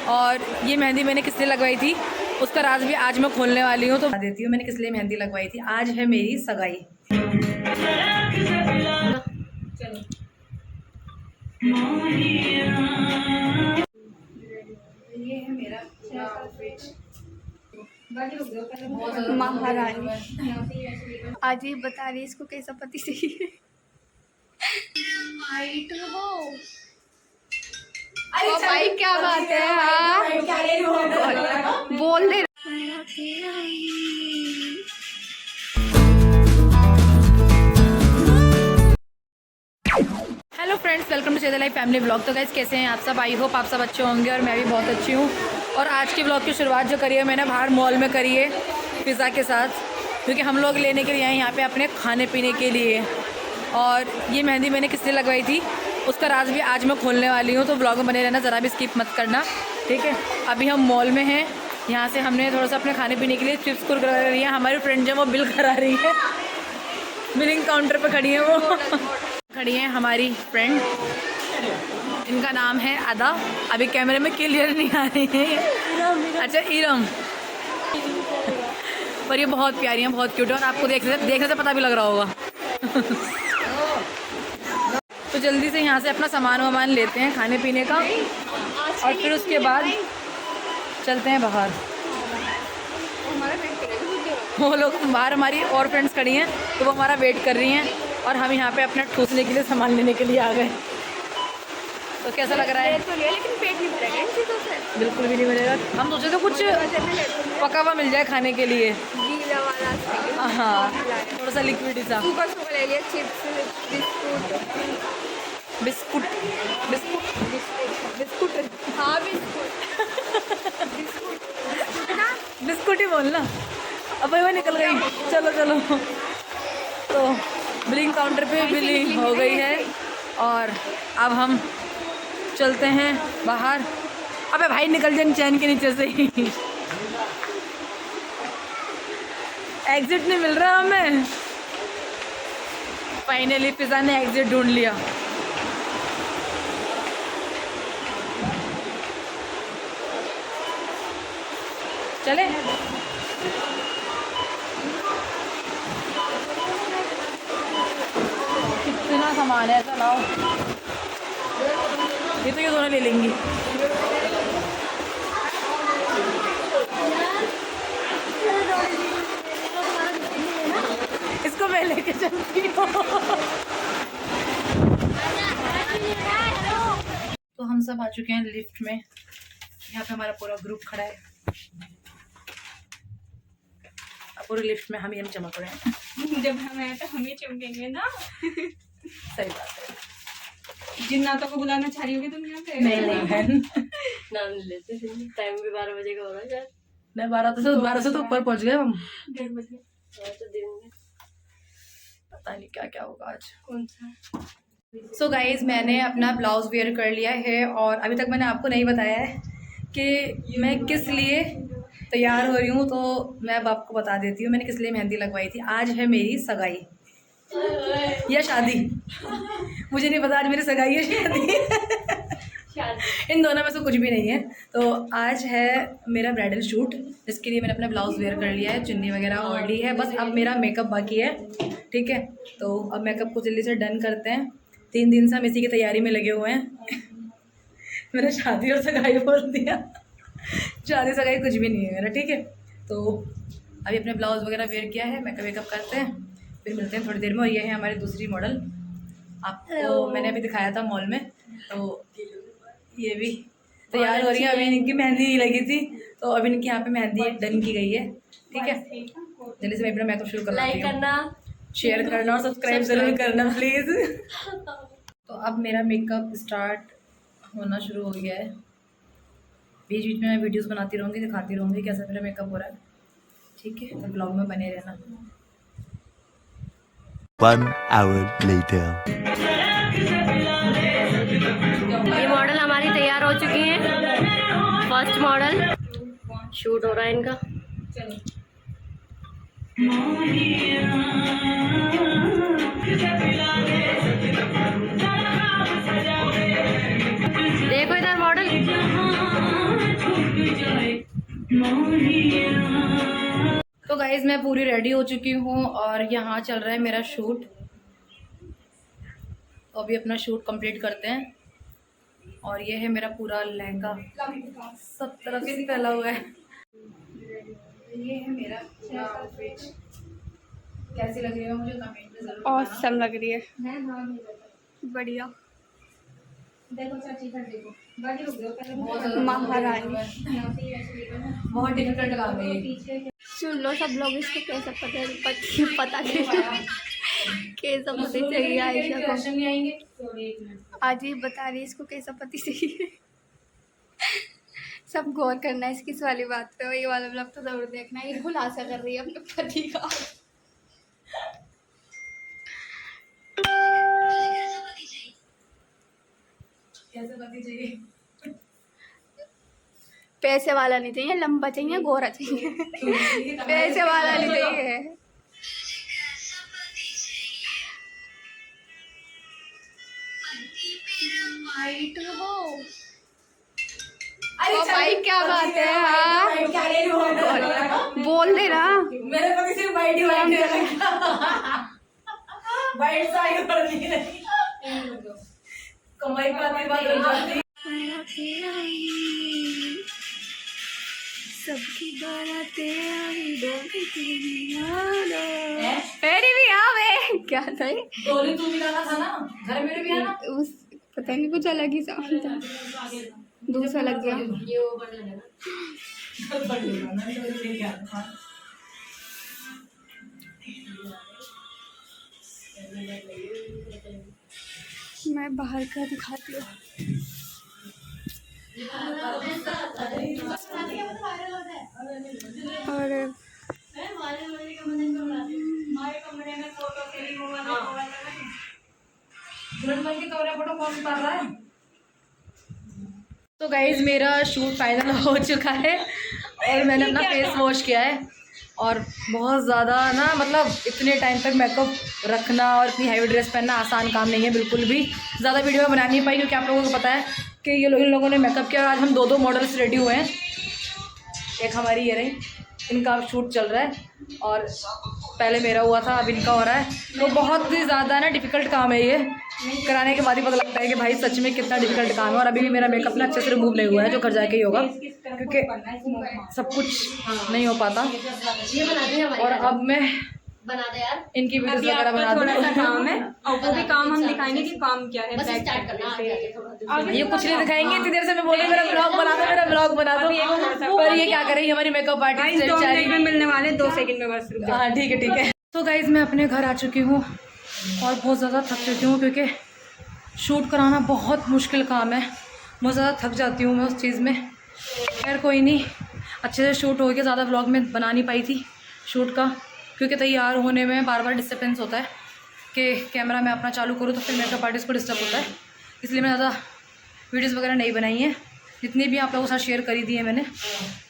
और ये मेहंदी मैंने किस लिए लगवाई थी उसका राज भी आज मैं खोलने वाली हूँ, तो बता देती हूँ मैंने किस लिए मेहंदी लगवाई थी। आज है मेरी सगाई। ये है मेरा महारानी। आज ये बता रही इसको कैसा पति चाहिए। अरे भाई क्या बात है। हाँ बोल दे। Hello friends, welcome to Chedar life family blog. तो गाइस कैसे हैं आप सब? आई होप आप सब अच्छे होंगे और मैं भी बहुत अच्छी हूँ। और आज के ब्लॉग की शुरुआत जो करी है मैंने बाहर मॉल में करी है पिज़्ज़ा के साथ, क्योंकि हम लोग लेने के लिए आए यहाँ पे अपने खाने पीने के लिए। और ये मेहंदी मैंने किस लिए लगवाई थी उसका राज भी आज मैं खोलने वाली हूँ, तो ब्लॉग में बने रहना, ज़रा भी स्किप मत करना, ठीक है। अभी हम मॉल में हैं, यहाँ से हमने थोड़ा सा अपने खाने पीने के लिए चिप्स कुरकुरे करा रही है। हमारी फ्रेंड जो वो बिल करा रही है, बिलिंग काउंटर पर खड़ी है वो खड़ी है हमारी फ्रेंड, इनका नाम है अदा। अभी कैमरे में क्लियर नहीं आ रही है। अच्छा इरम, पर ये बहुत प्यारी हैं, बहुत क्यूट है और आपको देखने से पता भी लग रहा होगा। तो जल्दी से यहाँ से अपना सामान वामान लेते हैं खाने पीने का और फिर उसके बाद चलते हैं बाहर। वो लोग बाहर हमारी और फ्रेंड्स खड़ी हैं तो वो हमारा वेट कर रही हैं और हम यहाँ पे अपना ठूसने के लिए सामान लेने के लिए आ गए। तो कैसा लग रहा है? तो लिया लेकिन पेट नहीं भरेगा इन चीज़ों से। बिल्कुल भी नहीं मिलेगा। हम सोचे तो कुछ पका हुआ मिल जाए खाने के लिए, गीला वाला। हाँ थोड़ा सा लिक्विड सा। सुबह सुबह ले लिया chips, biscuit biscuit biscuit biscuit हाँ बिस्कुट ना, बिस्कुट ही बोलना। अब भाई वो निकल गई। चलो चलो, तो बिलिंग काउंटर पे बिलिंग हो गई है और अब हम चलते हैं बाहर। अबे भाई निकल जाए चैन के नीचे से ही। एग्जिट नहीं मिल रहा हमें। फाइनली पिज़्ज़ा ने एग्जिट ढूंढ लिया। चले कितना सामान है, ऐसा लाओ। ये तो ये दोनों ले लेंगी। इसको मैं लेके चलती हूँ। तो हम सब आ चुके हैं लिफ्ट में। यहाँ पे हमारा पूरा ग्रुप खड़ा है। अब पूरे लिफ्ट में हम ही चमक रहे हैं। जब हम आए तो हम ही चमकेंगे ना। सही बात है। जिन्नातों को बुलाना चाह रही होगी तुम यहाँ पे? नहीं बहन, नाम लेते थे। टाइम भी 12 बजे का हो रहा है शायद। नहीं 12 से तो ऊपर पहुँच गए हम। 1:30 बजे। तो दिन में पता नहीं क्या क्या होगा आज। कौन सा? सो गाइज मैंने अपना ब्लाउज़ वेयर कर लिया है और अभी तक मैंने आपको नहीं बताया है कि मैं किस लिए तैयार हो रही हूँ, तो मैं अब आपको बता देती हूँ मैंने किस लिए मेहंदी लगवाई थी। आज है मेरी सगाई या शादी, मुझे नहीं पता आज मेरी सगाई है शादी। इन दोनों में से कुछ भी नहीं है। तो आज है मेरा ब्राइडल शूट, जिसके लिए मैंने अपना ब्लाउज़ वेयर कर लिया है, चुन्नी वगैरह ओढ़ ली है, बस अब मेरा मेकअप बाकी है, ठीक है। तो अब मेकअप को जल्दी से डन करते हैं। 3 दिन से हम इसी की तैयारी में लगे हुए हैं। मैंने शादी और सगाई बोल दिया। शादी सगाई कुछ भी नहीं है मेरा, ठीक है। तो अभी अपने ब्लाउज़ वगैरह वेयर किया है, मेकअप वेकअप करते हैं, फिर मिलते हैं थोड़ी देर में। और ये है हमारी दूसरी मॉडल, आपको मैंने अभी दिखाया था मॉल में। तो ये भी तैयार हो रही है। अभी इनकी मेहंदी लगी थी तो अभी इनकी यहाँ पे मेहंदी डन की गई है, ठीक है। जल्दी से मैं अपना मेकअप शुरू कर लाइक लेती हूँ। करना, शेयर करना और सब्सक्राइब जरूर करना प्लीज़। तो अब मेरा मेकअप स्टार्ट होना शुरू हो गया है। बीच बीच में मैं वीडियोस बनाती रहूँगी, दिखाती रहूँगी कैसा मेरा मेकअप हो रहा है, ठीक है। तो ब्लॉग में बने रहना। 1 hour later. ये मॉडल हमारी तैयार हो चुकी हैं। फर्स्ट मॉडल शूट हो रहा है इनका। देखो इधर मॉडल। तो गाइज मैं पूरी रेडी हो चुकी हूँ और यहाँ चल रहा है मेरा शूट। तो अभी अपना शूट कंप्लीट करते हैं। और ये है मेरा पूरा लहंगा, सब तरफ से फैला हुआ है। ये है मेरा पूरा आउटफिट। कैसी लग रही है मुझे कमेंट में जरूर बताना। ऑसम लग रही है, बढ़िया। देखो चाची का देखो बाकी रुक जाओ पहले। महारानी बहुत डिफिकल्ट काम है ये। सुन लो सब लोग, इसको कैसा पता कैसा पति चाहिए आयशा को। क्वेश्चन नहीं आएंगे। आज ही बता रही है इसको कैसा पति चाहिए। सब गौर करना है इसकी इस वाली बात पे। ये वाला ब्लॉग तो जरूर देखना है। ये खुलासा कर रही है अपने पति का। कैसे पति चाहिए? पैसे वाला नहीं चाहिए, लंबा चाहिए, गोरा चाहिए। पैसे वाला नहीं चाहिए। हाइट हो। ओ भाई क्या बात है। हाँ बोल दे ना। मेरे पति सिर्फ वाइट ही वाइट वाइट साड़ी पर नहीं रही। कमाई पाती बात हो जाती। सबकी बातें आई डोली तेरी भी आवे। क्या था ये? डोली तू भी गाना था ना, घर मेरे भी आना। उस पता नहीं कुछ अलग ही साउंड था, दूसरा लग गया। ये वो बढ़ जाएगा। मैं बाहर का दिखाती हूँ। और तो गाइज मेरा शूट फाइनल हो चुका है और मैंने अपना फेस वॉश किया है। और बहुत ज़्यादा ना, मतलब इतने टाइम तक मेकअप रखना और इतनी हैवी ड्रेस पहनना आसान काम नहीं है बिल्कुल भी। ज़्यादा वीडियो में बना नहीं पाई क्योंकि आप लोगों को पता है कि इन लोगों ने मेकअप किया और आज हम दो मॉडल्स रेडी हुए हैं। एक हमारी ये रही, इनका शूट चल रहा है और पहले मेरा हुआ था, अब इनका हो रहा है। तो बहुत ही ज़्यादा ना डिफ़िकल्ट काम है ये। कराने के बाद ही पता लगता है कि भाई सच में कितना डिफ़िकल्ट काम है। और अभी भी मेरा मेकअप ना अच्छे से रिमूव नहीं हुआ है, जो घर जाके ही होगा क्योंकि सब कुछ नहीं हो पाता। ये बना दे हमारी। और अब मैं बना दे यार। इनकी वीडियोस वगैरह बना दूँ। काम है और वो भी काम हम दिखाएंगे कि काम क्या है। बस स्टार्ट करना आगे थोड़ा। ये कुछ नहीं दिखाएंगे। इतनी देर से मैं बोल रही मेरा ब्लॉग बना दो, मेरा ब्लॉग बना दो, पर ये क्या करेंगी हमारी मेकअप आर्टिस्ट बेचारी। में मिलने वाले 2 सेकंड में बस। हाँ ठीक है। तो गाइज मैं अपने घर आ चुकी हूँ और बहुत ज़्यादा थक चुकी हूँ क्योंकि शूट कराना बहुत मुश्किल काम है। बहुत ज़्यादा थक जाती हूँ मैं उस चीज़ में। खैर कोई नहीं, अच्छे से शूट हो गया। ज़्यादा ब्लॉग में बना नहीं पाई थी शूट का क्योंकि तैयार होने में बार बार डिस्टर्बेंस होता है कि कैमरा मैं अपना चालू करूँ तो फिर मेकअप आर्टिस्ट को डिस्टर्ब होता है। इसलिए मैं ज़्यादा वीडियोस वगैरह नहीं बनाई हैं। जितनी भी आप लोगों के साथ शेयर करी दी है मैंने,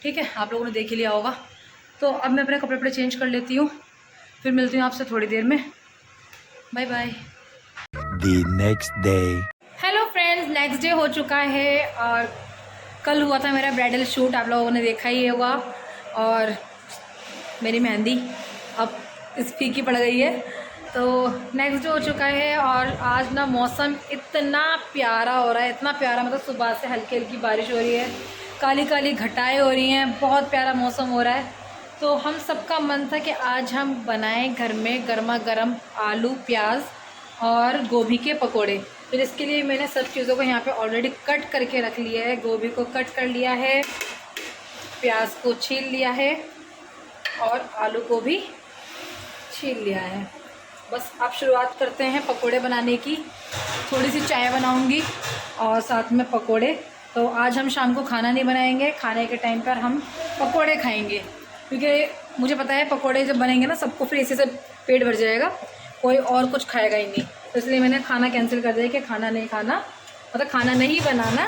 ठीक है, आप लोगों ने देख ही लिया होगा। तो अब मैं अपने कपड़े चेंज कर लेती हूँ, फिर मिलती हूँ आपसे थोड़ी देर में। Bye bye. The next day. Hello friends, next day हो चुका है और कल हुआ था मेरा ब्राइडल शूट, आप लोगों ने देखा ही होगा। और मेरी मेहंदी अब इस फीकी पड़ गई है। तो नेक्स्ट डे हो चुका है और आज ना मौसम इतना प्यारा हो रहा है, इतना प्यारा, मतलब सुबह से हल्की हल्की बारिश हो रही है, काली काली घटाएं हो रही हैं, बहुत प्यारा मौसम हो रहा है। तो हम सबका मन था कि आज हम बनाएं घर में गर्मा गर्म आलू प्याज और गोभी के पकोड़े। तो इसके लिए मैंने सब चीज़ों को यहाँ पे ऑलरेडी कट करके रख लिया है। गोभी को कट कर लिया है, प्याज को छील लिया है और आलू को भी छील लिया है। बस अब शुरुआत करते हैं पकोड़े बनाने की। थोड़ी सी चाय बनाऊंगी और साथ में पकोड़े। तो आज हम शाम को खाना नहीं बनाएंगे, खाने के टाइम पर हम पकोड़े खाएंगे क्योंकि मुझे पता है पकोड़े जब बनेंगे ना सबको फिर इसी से पेट भर जाएगा, कोई और कुछ खाएगा ही नहीं। तो इसलिए मैंने खाना कैंसिल कर दिया कि खाना नहीं खाना, मतलब खाना नहीं बनाना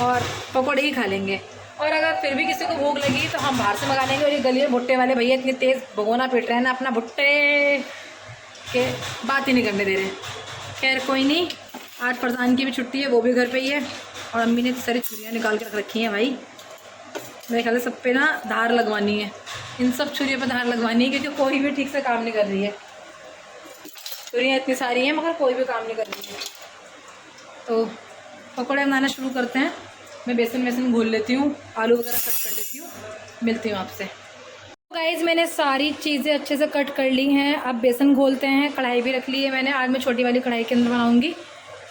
और पकोड़े ही खा लेंगे। और अगर फिर भी किसी को भूख लगी तो हम बाहर से मंगा लेंगे। और ये गली में भुट्टे वाले भैया इतनी तेज़ भगोना पीट रहे हैं ना, अपना भुट्टे के बात ही नहीं करने दे रहे। खैर कोई नहीं, आज फरजान की भी छुट्टी है, वो भी घर पे ही है और अम्मी ने सारी चूड़ियाँ निकाल के रख रखी हैं भाई। मेरे ख्याल से सब पे ना धार लगवानी है, इन सब छुरियों पे धार लगवानी है, क्योंकि कोई भी ठीक से काम नहीं कर रही है। छुरियाँ इतनी सारी हैं मगर कोई भी काम नहीं कर रही है। तो पकौड़े बनाना शुरू करते हैं। मैं बेसन घोल लेती हूँ, आलू वगैरह कट कर लेती हूँ, मिलती हूँ आपसे। गाइज़ मैंने सारी चीज़ें अच्छे से कट कर ली हैं। अब बेसन घोलते हैं। कढ़ाई भी रख ली है मैंने, आज मैं छोटी वाली कढ़ाई के अंदर बनाऊँगी।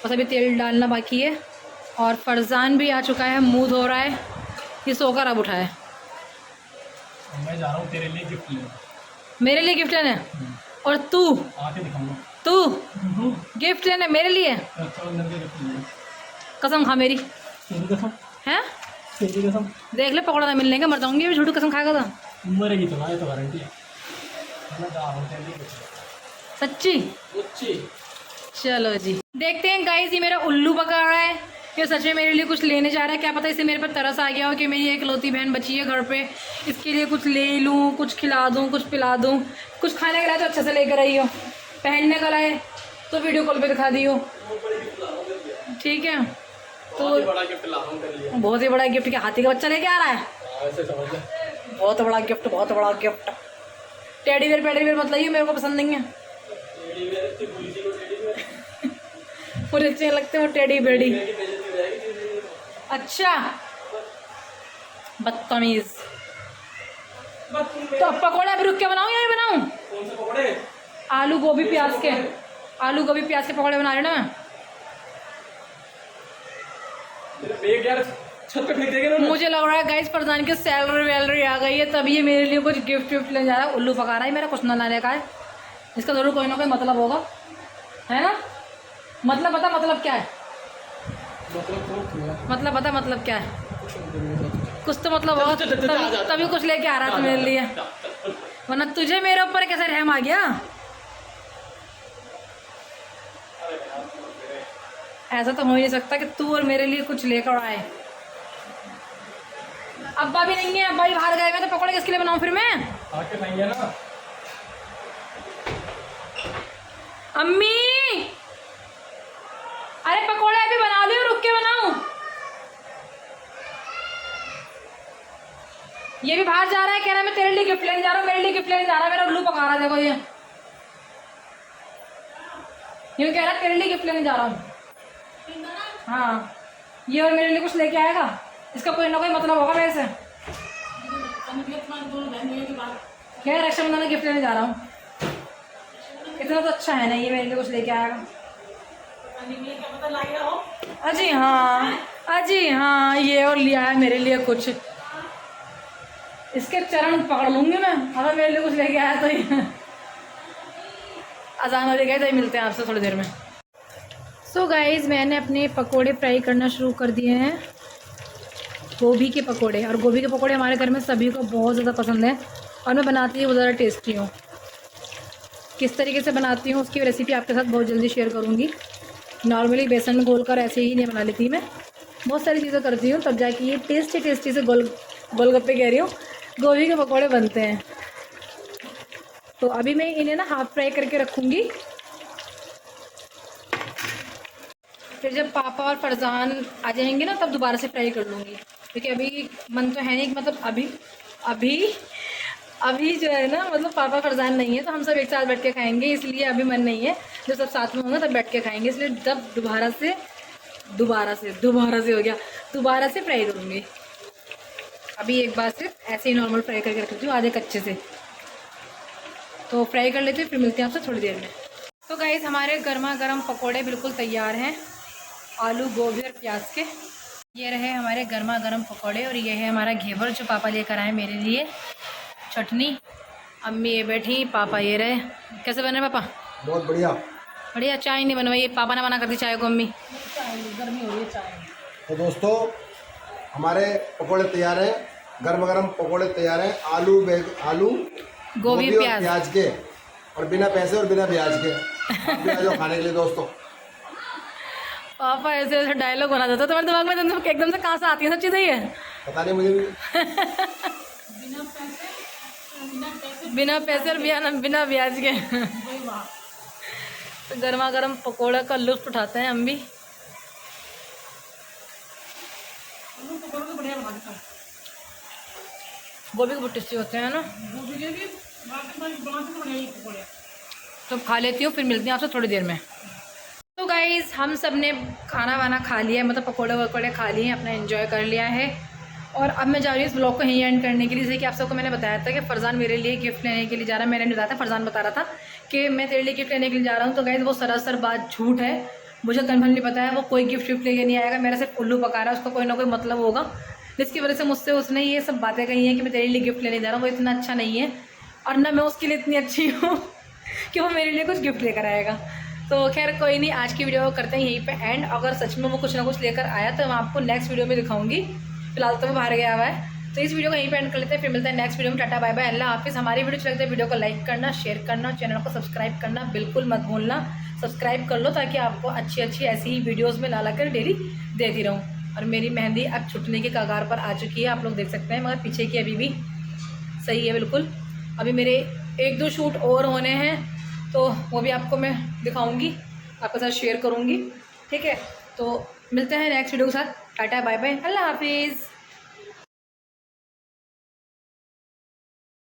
बस अभी तेल डालना बाकी है। और फरजान भी आ चुका है, मुँह धो रहा है, ये सोकर अब उठा है। मैं जा रहा हूँ तेरे लिए गिफ्ट लेने। मेरे लिए गिफ्ट लेने? और तू आके दिखाऊंगा। तू गिफ्ट लेने मेरे लिए? कसम खा मेरी कसम है, कसम देख ले पकौड़ा ना मिलने का मर जाऊंगी। अभी झूठी कसम खाएगा तो मरेगी, तो ये तो गारंटी है। मैं जा रहा हूँ तेरे लिए सच्ची? चलो जी देखते हैं गाइस। ये मेरा उल्लू पका रहा है, ये सच में मेरे लिए कुछ लेने जा रहा है। क्या पता इसे मेरे पर तरस आ गया हो कि मेरी एक इकलौती बहन बची है घर पे, इसके लिए कुछ ले लूँ, कुछ खिला दूँ, कुछ पिला दूँ। कुछ खाने के लाए तो अच्छे से लेकर आई हो, पहनने का लाए तो वीडियो कॉल पे दिखा दी हो, ठीक है? तो बहुत ही बड़ा गिफ्ट, क्या हाथी का बच्चा लेके आ रहा है? बहुत बड़ा गिफ्ट, बहुत बड़ा गिफ्ट। टेडी बेयर मत लाइए, मेरे को पसंद नहीं है। मुझे अच्छे लगते हैं वो टेडी बेडी। अच्छा बदतमीज। तो अब पकौड़े अभी रुक के बनाऊँ या नहीं बनाऊँ? कौन से पकौड़े? आलू गोभी प्याज के पकौड़े बना रहे ना मैं। बैग यार छत पे फेंक देंगे ना। मुझे लग रहा है गाइस फरजान की सैलरी आ गई है, तभी ये मेरे लिए कुछ गिफ्ट ले जा रहा है। उल्लू पका रहा है मेरा, कुछ ना लाने का है। इसका जरूर कोई ना कोई मतलब होगा, है ना? मतलब बता मतलब क्या है? मतलब बता मतलब क्या है? कुछ तो मतलब होगा, तभी कुछ लेके आ रहा था मेरे लिए, वरना तुझे मेरे ऊपर कैसे रहम आ गया? ऐसा तो हो ही नहीं सकता कि तू और मेरे लिए कुछ लेकर आए। अब्बा भी नहीं है, अब्बा भी बाहर गए हुए, तो पकौड़े किसके लिए बनाऊं फिर मैं? आके खाएंगे ना। अम्मी अरे पकौड़े अभी बना लो, रुक के बनाऊं। ये भी बाहर जा रहा है, कह रहा है मैं तेरे लिए गिफ्ट लेने जा रहा हूँ, मेरे लिए गिफ्ट लेने जा रहा है। मेरा उल्लू पका रहा है, देखो ये यूँ कह रहा है तेरे लिए गिफ्ट लेने जा रहा हूँ। हाँ ये और मेरे लिए कुछ लेके आएगा, इसका कोई ना कोई मतलब होगा मेरे से। क्या रक्षाबंधन में गिफ्ट लेने जा रहा हूँ, इतना तो अच्छा है ना, ये मेरे लिए कुछ लेके आएगा। अजी हाँ ये और लिया है मेरे लिए कुछ, इसके चरण पकड़ लूंगी मैं अगर मेरे लिए कुछ लेके आया तो। ये अजान हो गए, तो मिलते हैं आपसे थोड़ी देर में। सो गाइज़ मैंने अपने पकोड़े फ्राई करना शुरू कर दिए हैं, गोभी के पकोड़े। और गोभी के पकोड़े हमारे घर में सभी को बहुत ज़्यादा पसंद है, और मैं बनाती हूँ ज़्यादा टेस्टी हूँ। किस तरीके से बनाती हूँ उसकी रेसिपी आपके साथ बहुत जल्दी शेयर करूँगी। नॉर्मली बेसन में घोल कर ऐसे ही नहीं बना लेती मैं, बहुत सारी चीज़ें करती हूँ, तब जाके ये टेस्टी से गोलगप्पे कह रही हूँ, गोभी के पकोड़े बनते हैं। तो अभी मैं इन्हें ना हाफ फ्राई करके रखूँगी, फिर जब पापा और फरजान आ जाएंगे ना तब दोबारा से फ्राई कर लूँगी, क्योंकि अभी मन तो है नहीं, मतलब अभी जो है ना, मतलब पापा फरजान नहीं है तो हम सब एक साथ बैठ के खाएंगे, इसलिए अभी मन नहीं है। जब सब साथ में होंगे तब बैठ के खाएंगे, इसलिए जब दोबारा से फ्राई करूँगी। अभी एक बार सिर्फ ऐसे ही नॉर्मल फ्राई करके रख लेती हूँ, आधे कच्चे से। तो फ्राई कर लेते हैं, फिर मिलते हैं आपसे थोड़ी देर में। तो गाइस हमारे गर्मा गर्म पकोड़े बिल्कुल तैयार हैं, आलू गोभी और प्याज के। ये रहे हमारे गर्मा गर्म पकोड़े, और ये है हमारा घेवर जो पापा लेकर आए मेरे लिए, चटनी। अम्मी ये बैठी, पापा ये रहे। कैसे बने पापा? बहुत बढ़िया। चाय नहीं बनवाई, पापा ने बना कर दी चाय को। अम्मी गर्मी हो रही है चाय। तो दोस्तों हमारे पकोड़े तैयार हैं, गर्म गर्म पकोड़े तैयार हैं, आलू गोभी और प्याज के, और बिना पैसे और बिना ब्याज के। आप भी आ जाओ खाने के लिए दोस्तों। पापा ऐसे ऐसे डायलॉग बना देता, तुम्हारे दिमाग में एकदम से कहाँ से आती है सब चीज़ें? ये पता नहीं मुझे भी। बिना पैसे और बिना ब्याज के। तो गर्मा गर्म पकोड़ा का लुत्फ उठाते हैं हम भी। गोभी के बहुत टेस्टी होते हैं ना। तो खा लेती हूँ, फिर मिलती हैं आपसे थोड़ी देर में। तो गाइज़ हम सब ने खाना वाना खा लिया है, मतलब पकोड़े वकोड़े खा लिए हैं, अपना एंजॉय कर लिया है। और अब मैं जा रही हूँ इस ब्लॉग को यहीं एंड करने के लिए। जैसे कि आप सबको मैंने बताया था कि फरजान मेरे लिए गिफ्ट लेने के लिए जा रहा है। मैंने नहीं बताया था, फरजान बता रहा था कि मैं तेरे लिए गिफ्ट लेने के लिए जा रहा हूँ। तो गाइज़ वो सरासर बात झूठ है, मुझे कन्फर्म नहीं पता है। वो कोई गिफ्ट विफ्ट लेके नहीं आएगा, मेरे सिर्फ उल्लू पका रहा है, उसका कोई ना कोई मतलब होगा, जिसकी वजह से मुझसे उसने ये सब बातें कही हैं कि मैं तेरे लिए गिफ्ट लेने जा रहा हूँ। वो इतना अच्छा नहीं है और ना मैं उसके लिए इतनी अच्छी हूँ कि वो मेरे लिए कुछ गिफ्ट लेकर आएगा। तो खैर कोई नहीं, आज की वीडियो को करते हैं यहीं पे एंड। अगर सच में वो कुछ ना कुछ लेकर आया तो मैं आपको नेक्स्ट वीडियो में दिखाऊंगी। फिलहाल तो वो बाहर गया हुआ है, तो इस वीडियो को यहीं पे एंड कर लेते हैं। फिर मिलते हैं नेक्स्ट वीडियो में। टाटा बाय बाय, अल्लाह हाफिज़। हमारी वीडियो अच्छी लगती है वीडियो को लाइक करना, शेयर करना, चैनल को सब्सक्राइब करना बिल्कुल मत भूलना। सब्सक्राइब कर लो ताकि आपको अच्छी अच्छी ऐसी ही वीडियोज़ में ला कर डेली देती रहूँ। और मेरी मेहंदी अब छुटने के कगार पर आ चुकी है, आप लोग देख सकते हैं, मगर पीछे की अभी भी सही है बिल्कुल। अभी मेरे 1-2 शूट और होने हैं, तो वो भी आपको मैं दिखाऊंगी, आपके साथ शेयर करूंगी। ठीक है, तो मिलते हैं नेक्स्ट वीडियो के साथ। टाटा बाय बाय, अल्लाह हाफिज़।